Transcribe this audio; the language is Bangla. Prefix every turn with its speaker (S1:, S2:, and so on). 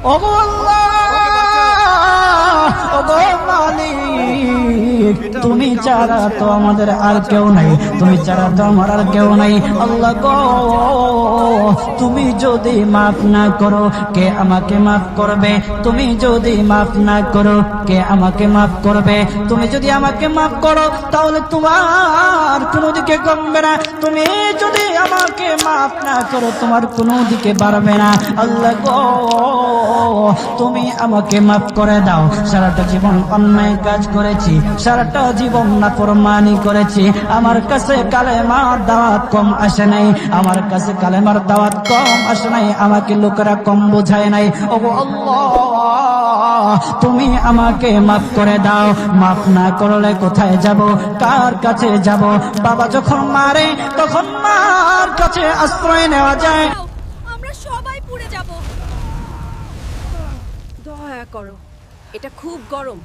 S1: ওগো আল্লাহ, ওগো মালিক, তুমি ছাড়া তো আমাদের আর কেউ নাই, তুমি ছাড়া তো আমার আর কেউ নাই। আল্লাহ গো, তুমি যদি মাফ না করো কে আমাকে মাফ করবে? তুমি যদি মাফ না করো কে আমাকে মাফ করবে? তুমি যদি আমাকে মাফ করো তাহলে তোমার কোনো দিকে কমবে না, তুমি যদি আমাকে মাফ না করো তোমার কোনো দিকে বাড়বে না। আল্লাহ গো, তুমি আমাকে মাফ করে দাও। সারাটা জীবন অন্যায় কাজ করেছি, সারাটা জীবন নাফরমানি করেছি, আমার কাছে কালেমার দাওয়াত কম আসে নাই, আমার কাছে কালেমার দাওয়াত কম আসে নাই, আমাকে লোকেরা কম বোঝায় নাই। ওগো আল্লাহ, তুমি আমাকে মাফ করে দাও। মাফ না করলে কোথায় যাব, কার কাছে যাব? বাবা যখন মারে তখন মার কাছে আশ্রয় নেওয়া যায়।
S2: আমরা সবাই পুড়ে যাব, দয়া করো, এটা খুব গরম।